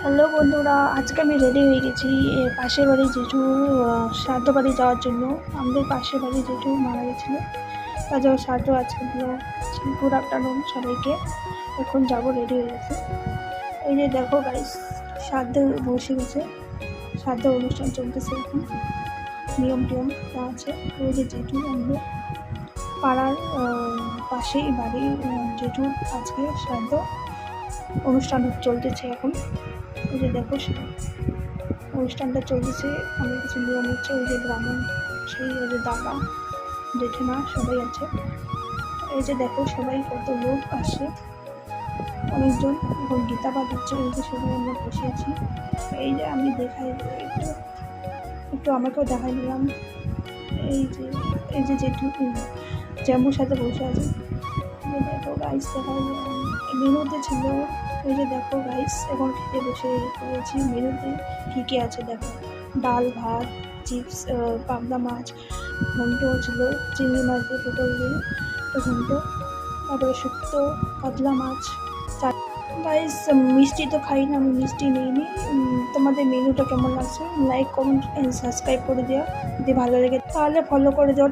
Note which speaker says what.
Speaker 1: Hello বন্ধুরা, আজকে আমি রেডি হয়ে গেছি পাশের বাড়ি জেঠু শ্রাদ্ধ বাড়ি যাওয়ার জন্য। আমাদের পাশের বাড়ি জেঠু মারা গেছিলো, তাদের শ্রাদ্ধ আজকে দিল। গুড আফটারনুন সবাইকে। এখন যাব, রেডি হয়ে গেছে। এই যে দেখো গাইস, শ্রাদ্ধে বসে গেছে, শ্রাদ্ধ অনুষ্ঠান চলতেছে এখন, নিয়ম টিয়ম যা আছে। ওই যে জেঠু আমাদের পাড়ার পাশেই বাড়ি, জেঠুর আজকে শ্রাদ্ধ অনুষ্ঠান চলতেছে এখন। ওই যে দেখো অনুষ্ঠানটা চলতেছে, অনেক কিছু নিয়ম হচ্ছে। ওই যে ব্রাহ্মণ, সেই ওই যে দাদা জেঠিমা সবাই আছে। এই যে দেখো সবাই কত লোক আসে, অনেকজন। এখন গীতা পাঠ হচ্ছে, এই যে সবাই আমরা বসে আছি। এই যে আমি দেখাই একটু একটু আমাকেও দেখাই দিলাম। এই যে জেঠু জ্যাম্বুর সাথে বসে আছে। দেখো গাইস, দেখাই মেনুতে ছিল। এই যে দেখো গাইস, এখন খেতে বসে পড়েছি। মেনুতে কী কী আছে দেখো, ডাল ভাত, চিপস, পাবদা মাছ, ঘন্ট ছিল, চিংড়ি মাছ দিয়ে পটল দিয়ে একটা ঘন্ট, তারপরে শুক্তো, কাতলা মাছ। গাইস মিষ্টি তো খাই না, আমি মিষ্টি নিইনি। তোমাদের মেনুটা কেমন লাগছে লাইক কমেন্ট অ্যান্ড সাবস্ক্রাইব করে দিও, যদি ভালো লাগে তাহলে ফলো করে দিও।